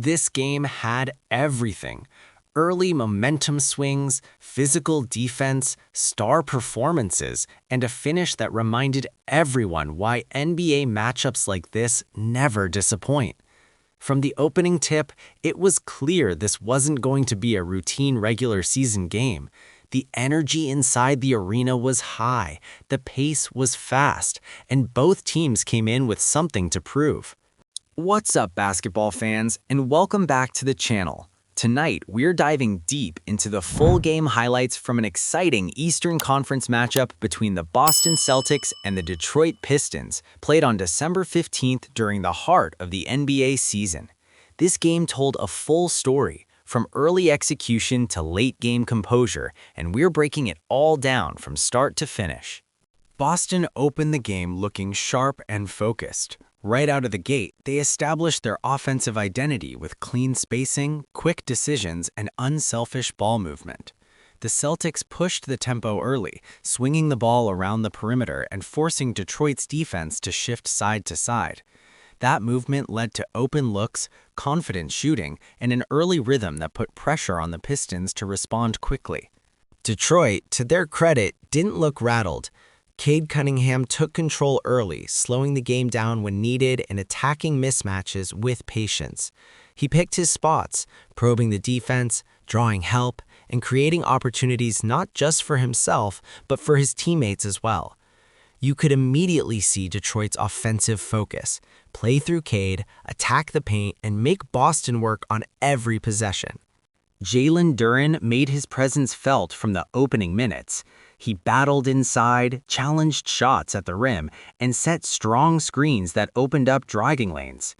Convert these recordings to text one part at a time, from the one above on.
This game had everything. Early momentum swings, physical defense, star performances, and a finish that reminded everyone why NBA matchups like this never disappoint. From the opening tip, it was clear this wasn't going to be a routine regular season game. The energy inside the arena was high, the pace was fast, and both teams came in with something to prove. What's up, basketball fans, and welcome back to the channel. Tonight, we're diving deep into the full game highlights from an exciting Eastern Conference matchup between the Boston Celtics and the Detroit Pistons, played on December 15th during the heart of the NBA season. This game told a full story, from early execution to late game composure, and we're breaking it all down from start to finish. Boston opened the game looking sharp and focused. Right out of the gate, they established their offensive identity with clean spacing, quick decisions, and unselfish ball movement. The Celtics pushed the tempo early, swinging the ball around the perimeter and forcing Detroit's defense to shift side to side. That movement led to open looks, confident shooting, and an early rhythm that put pressure on the Pistons to respond quickly. Detroit, to their credit, didn't look rattled. Cade Cunningham took control early, slowing the game down when needed and attacking mismatches with patience. He picked his spots, probing the defense, drawing help, and creating opportunities not just for himself, but for his teammates as well. You could immediately see Detroit's offensive focus: play through Cade, attack the paint, and make Boston work on every possession. Jalen Duren made his presence felt from the opening minutes. He battled inside, challenged shots at the rim, and set strong screens that opened up driving lanes.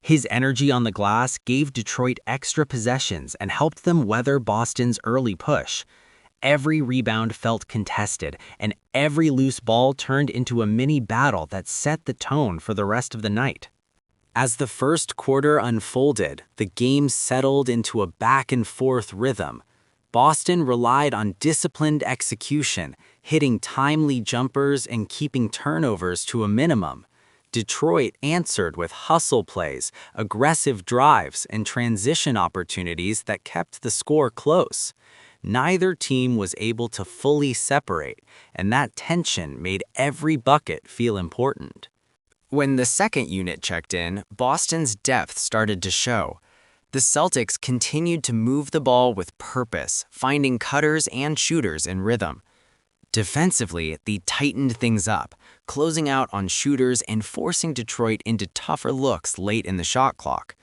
His energy on the glass gave Detroit extra possessions and helped them weather Boston's early push. Every rebound felt contested, and every loose ball turned into a mini battle that set the tone for the rest of the night. As the first quarter unfolded, the game settled into a back-and-forth rhythm. Boston relied on disciplined execution, hitting timely jumpers and keeping turnovers to a minimum. Detroit answered with hustle plays, aggressive drives, and transition opportunities that kept the score close. Neither team was able to fully separate, and that tension made every bucket feel important. When the second unit checked in, Boston's depth started to show. The Celtics continued to move the ball with purpose, finding cutters and shooters in rhythm. Defensively, they tightened things up, closing out on shooters and forcing Detroit into tougher looks late in the shot clock.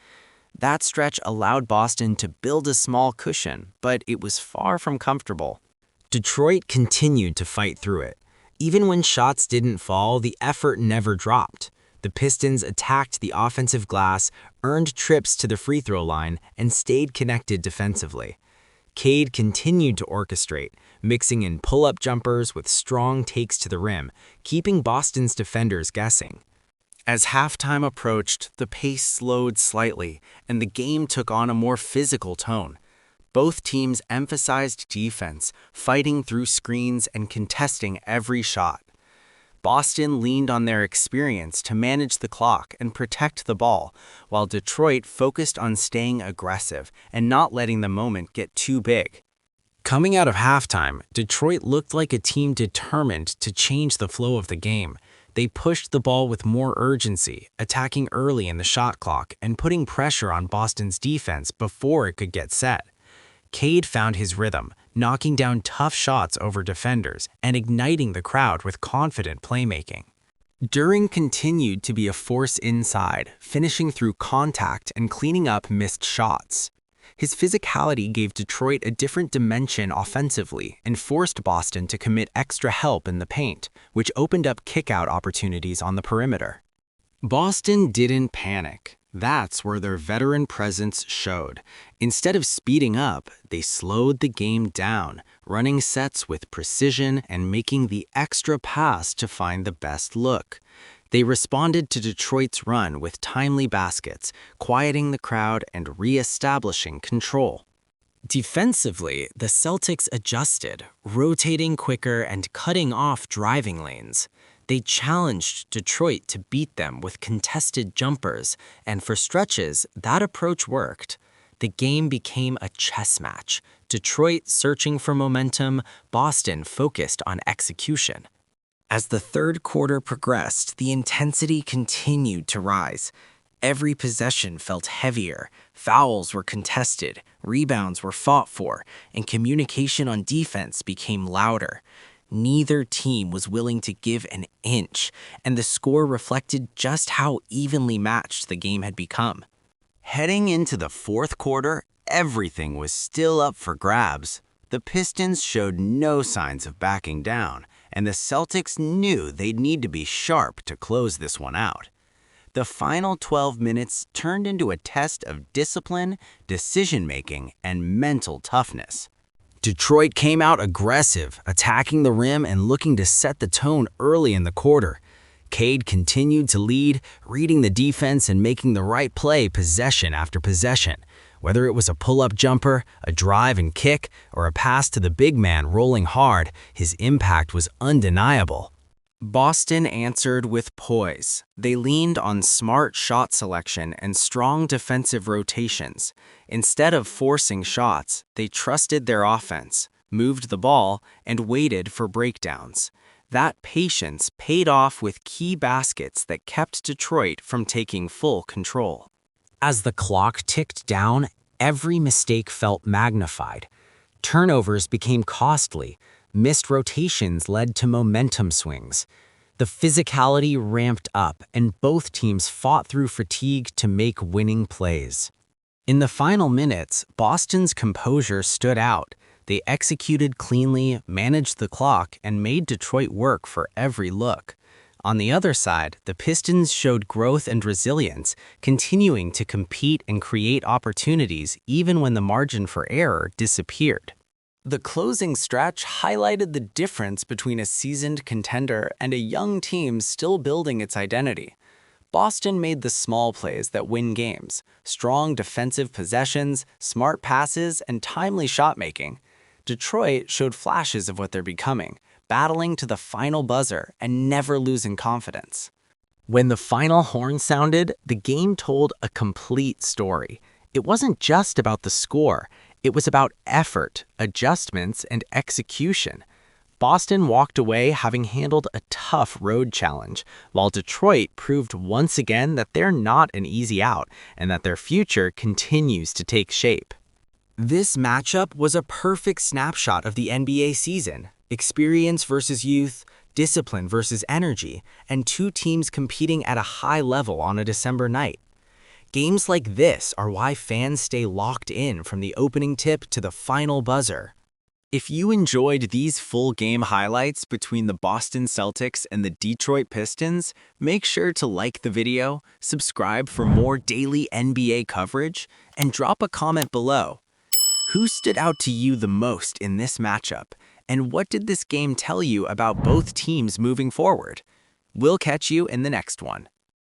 That stretch allowed Boston to build a small cushion, but it was far from comfortable. Detroit continued to fight through it. Even when shots didn't fall, the effort never dropped. The Pistons attacked the offensive glass, earned trips to the free throw line, and stayed connected defensively. Cade continued to orchestrate, mixing in pull-up jumpers with strong takes to the rim, keeping Boston's defenders guessing. As halftime approached, the pace slowed slightly, and the game took on a more physical tone. Both teams emphasized defense, fighting through screens and contesting every shot. Boston leaned on their experience to manage the clock and protect the ball, while Detroit focused on staying aggressive and not letting the moment get too big. Coming out of halftime, Detroit looked like a team determined to change the flow of the game. They pushed the ball with more urgency, attacking early in the shot clock and putting pressure on Boston's defense before it could get set. Cade found his rhythm, knocking down tough shots over defenders and igniting the crowd with confident playmaking. Duren continued to be a force inside, finishing through contact and cleaning up missed shots. His physicality gave Detroit a different dimension offensively and forced Boston to commit extra help in the paint, which opened up kick-out opportunities on the perimeter. Boston didn't panic. That's where their veteran presence showed. Instead of speeding up, they slowed the game down, running sets with precision and making the extra pass to find the best look. They responded to Detroit's run with timely baskets, quieting the crowd and re-establishing control. Defensively, the Celtics adjusted, rotating quicker and cutting off driving lanes. They challenged Detroit to beat them with contested jumpers, and for stretches, that approach worked. The game became a chess match. Detroit searching for momentum, Boston focused on execution. As the third quarter progressed, the intensity continued to rise. Every possession felt heavier, fouls were contested, rebounds were fought for, and communication on defense became louder. Neither team was willing to give an inch, and the score reflected just how evenly matched the game had become. Heading into the fourth quarter, everything was still up for grabs. The Pistons showed no signs of backing down, and the Celtics knew they'd need to be sharp to close this one out. The final 12 minutes turned into a test of discipline, decision-making, and mental toughness. Detroit came out aggressive, attacking the rim and looking to set the tone early in the quarter. Cade continued to lead, reading the defense and making the right play possession after possession. Whether it was a pull-up jumper, a drive and kick, or a pass to the big man rolling hard, his impact was undeniable. Boston answered with poise. They leaned on smart shot selection and strong defensive rotations. Instead of forcing shots, they trusted their offense, moved the ball, and waited for breakdowns. That patience paid off with key baskets that kept Detroit from taking full control. As the clock ticked down, every mistake felt magnified. Turnovers became costly. Missed rotations led to momentum swings. The physicality ramped up, and both teams fought through fatigue to make winning plays. In the final minutes, Boston's composure stood out. They executed cleanly, managed the clock, and made Detroit work for every look. On the other side, the Pistons showed growth and resilience, continuing to compete and create opportunities even when the margin for error disappeared. The closing stretch highlighted the difference between a seasoned contender and a young team still building its identity. Boston made the small plays that win games, strong defensive possessions, smart passes, and timely shot-making. Detroit showed flashes of what they're becoming, battling to the final buzzer and never losing confidence. When the final horn sounded, the game told a complete story. It wasn't just about the score. It was about effort, adjustments, and execution. Boston walked away having handled a tough road challenge, while Detroit proved once again that they're not an easy out and that their future continues to take shape. This matchup was a perfect snapshot of the NBA season. Experience versus youth, discipline versus energy, and two teams competing at a high level on a December night. Games like this are why fans stay locked in from the opening tip to the final buzzer. If you enjoyed these full game highlights between the Boston Celtics and the Detroit Pistons, make sure to like the video, subscribe for more daily NBA coverage, and drop a comment below. Who stood out to you the most in this matchup, and what did this game tell you about both teams moving forward? We'll catch you in the next one.